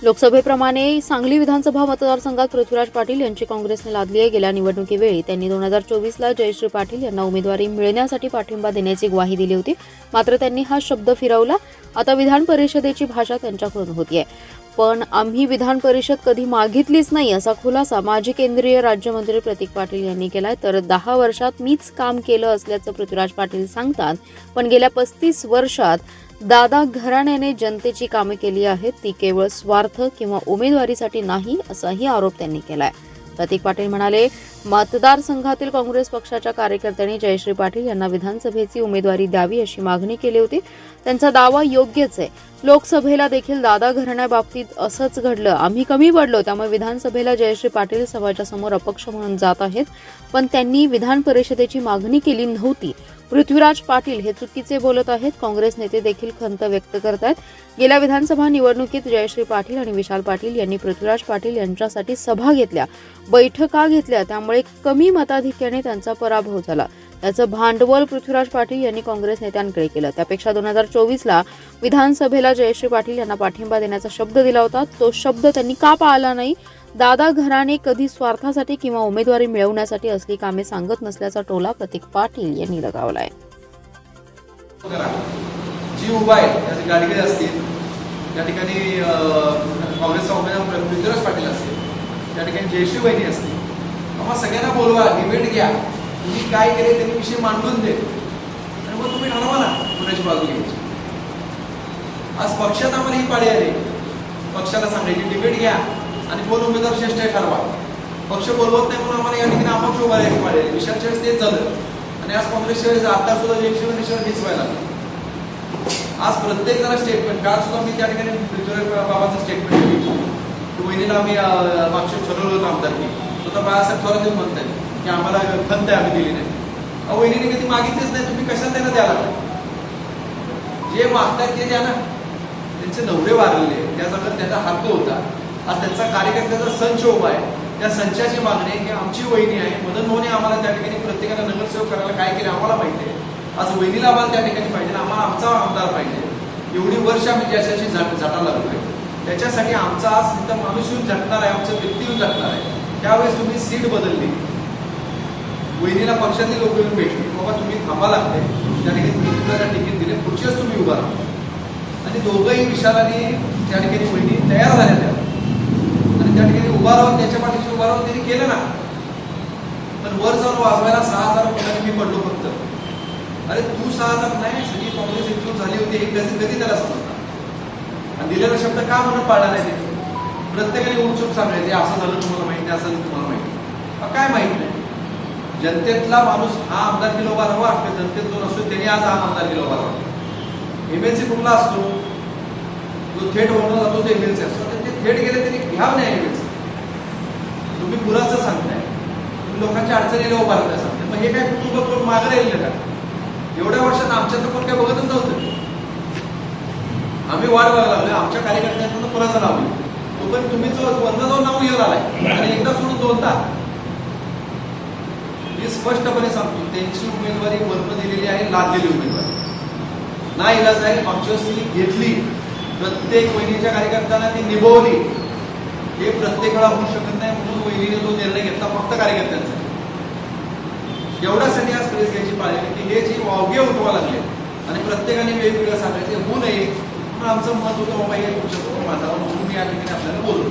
लोकसभेप्रमाणे सांगली विधानसभा मतदारसंघात पृथ्वीराज पाटील यांची काँग्रेसने लादली आहे। गेल्या निवडणुकीवेळी त्यांनी 2024ला जयश्री पाटील यांना उमेदवारी मिळण्यासाठी पाठिंबा देण्याची ग्वाही दिली होती, मात्र त्यांनी हा शब्द फिरवला। आता विधान परिषदेची भाषा त्यांच्याकडून होतीये, पण आम्ही विधान परिषद कधी मागितलीच नाही असा खुलासा माजी केंद्रीय राज्यमंत्री प्रतीक पाटील यांनी केलाय। तर 10 वर्षात मीच काम केलं असल्याचं पृथ्वीराज पाटील सांगतात, पण गेल्या 35 वर्षात दादा घराण्याने जनतेची कामे केली आहेत, ती केवळ स्वार्थ किंवा उमेदवारीसाठी नाही असाही आरोप त्यांनी केलाय। प्रतीक पाटील म्हणाले, मतदारसंघातील काँग्रेस पक्षाच्या कार्यकर्त्यांनी जयश्री पाटील यांना विधानसभेची उमेदवारी द्यावी अशी मागणी केली होती। त्यांचा दावा योग्यच आहे। लोकसभेला देखील दादा घराण्याबाबतीत असंच घडलं, आम्ही कमी पडलो, त्यामुळे विधानसभेला जयश्री पाटील समाजासमोर अपक्ष म्हणून जात आहेत, पण त्यांनी विधान परिषदेची मागणी केली नव्हती। पृथ्वीराज पाटील हे चुकीचे बोलत आहेत। काँग्रेस नेते देखील खंत व्यक्त करत आहेत। गेल्या विधानसभा निवडणुकीत जयश्री पाटील आणि विशाल पाटील यांनी पृथ्वीराज पाटील यांच्यासाठी सभा घेतल्या, बैठका घेतल्या, त्यामुळे कमी मताधिक्याने त्यांचा पराभव झाला। त्याचं भांडवल पृथ्वीराज पाटील यांनी काँग्रेस नेत्यांकडे केलं। त्यापेक्षा 2024ला विधानसभेला जयश्री पाटील यांना पाठिंबा देण्याचा शब्द दिला होता, तो शब्द त्यांनी का पाळला नाही? दादा घराणे कधी स्वार्थासाठी किंवा उमेदवारी मिळवण्यासाठी असली कामे सांगत नसल्याचा टोला प्रतीक पाटील यांनी लगावलाय। जी उभा आहे त्याचे गाडगे असतील, त्या ठिकाणी काँग्रेसचा उमेदवार पृथ्वीराज पाटील असतील, त्या ठिकाणी जयश्री वहिनी असतील, आम्हाला सगळ्यांना बोलवा, डिबेट घ्या, तुम्ही काय केले त्यांनी विषय मांडून दे आणि मग तुम्ही ठरवा ना कुणाची बाजू घ्यायची। आज पक्षात आम्हाला ही पाळी आली, पक्षाला सांगायची डिबेट घ्या आणि कोण उमेदवार श्रेष्ठ आहे ठरवा। पक्ष बोलवत नाही म्हणून आम्हाला या ठिकाणी अपक्ष उभा राहायची पाळी आली। विशालच्या वेळेस तेच झालं आणि आज काँग्रेसच्या वेळेस आता सुद्धा जयश्री वहिनीशिवाय दिसवायला लागलं। आज प्रत्येक जण स्टेटमेंट, काल सुद्धा मी त्या ठिकाणी पृथ्वीराज बाबांचं स्टेटमेंट दिली, वहिनीला आम्ही मागच्या ठरवलं होतं आमदारकी, स्वतः बाळासाहेब थोरात येऊन म्हणताय की आम्हाला खंत आहे, आम्ही दिली नाही। वहिनीने कधी मागितलीच नाही, तुम्ही कशाला त्यांना द्यायला लागला? जे मागतात ते द्या ना। त्यांचे नवरे वारलेले, त्या जागा त्यांचा हक्क होता। आज त्यांचा कार्यकर्त्याचा संच उभा आहे, त्या संचाची मागणी आहे की आमची वहिनी आहे, मदन मोहने आम्हाला त्या ठिकाणी प्रत्येकाला नगरसेवक करायला काय केलं आम्हाला माहिती आहे। आज वहिनीला आम्हाला त्या ठिकाणी पाहिजे, आम्हाला आमचा आमदार पाहिजे। एवढी वर्ष आम्ही ज्याच्याशी झटा लागलोय, त्याच्यासाठी आमचा आज तिथं माणूस येऊन झटणार आहे, आमचं व्यक्ती येऊन झटणार आहे। त्यावेळेस तुम्ही सीट बदलली, वहिनीला पक्षातली लोक येऊन भेटली, बाबा तुम्ही थांबा लागते, त्या ठिकाणी तुम्हाला तिकीट दिले, पुढच्याच तुम्ही उभा राहा। आणि दोघंही विशालाने त्या ठिकाणी वहिनी तयार झाल्या आणि त्या ठिकाणी उभा राहून त्याच्या पाठीशी उभा राहून त्यांनी केलं ना। पण वर जाऊन वाजवायला 6,000 रुपयाने मी पडलो फक्त। अरे तू 6,000 नाही, सगळी काँग्रेस एकजूट झाली होती, एक कधी त्याला समजतात आणि दिलेला शब्द का म्हणून पाळला नाही? ते प्रत्येकाने उठसूट सांगायचे असं झालं तुम्हाला माहिती नाही, असं तुम्हाला माहिती काय माहित नाही। जनतेतला माणूस हा आमदार किलो उभा राहावा, जनतेत जो नसतो त्यांनी आज हा आमदार किलो उभा राहावा। एमएलसी कुठला असतो, जो थेट होऊन जातो तो एमएलसी असतो, ते थेट गेले त्यांनी घ्यावं नाही एमएलसी। तुम्ही पुराचं सांगताय, तुम्ही लोकांच्या अडचणीला उभा राहताय सांगताय, मग हे काय कुटुंब करून मागे राहील का? एवढ्या वर्षात आमच्यात पण काय बघतच नव्हतं, आम्ही वाढ बघायला लागलो, आमच्या कार्यकर्त्यांना पुराचं नाव येईल, तोपर्यंत तुम्ही जो वरनं जाऊन नाव येऊन आलाय आणि एकदा सोडून दोनदा। मी स्पष्टपणे सांगतो, त्यांची उमेदवारी वरनं दिलेली आहे, लादलेली उमेदवारी नाही इलाज आहे। मागच्या वेळेस घेतली, प्रत्येक वहिनीच्या कार्यकर्त्यांना ती निभवली, हे प्रत्येक वेळा होऊ शकत नाही, म्हणून वहिनीने तो निर्णय घेतला फक्त कार्यकर्त्यांचा। एवढ्यासाठी आज प्रेस घ्यायची पाळी की हे जे वावगे उठवा लागले आणि प्रत्येकाने वेगवेगळं सांगायचे होऊ नये, म्हणून आमचं मत होतं बाबा हे पक्षाचं मातावर म्हणून मी या ठिकाणी आपल्याला बोलतो।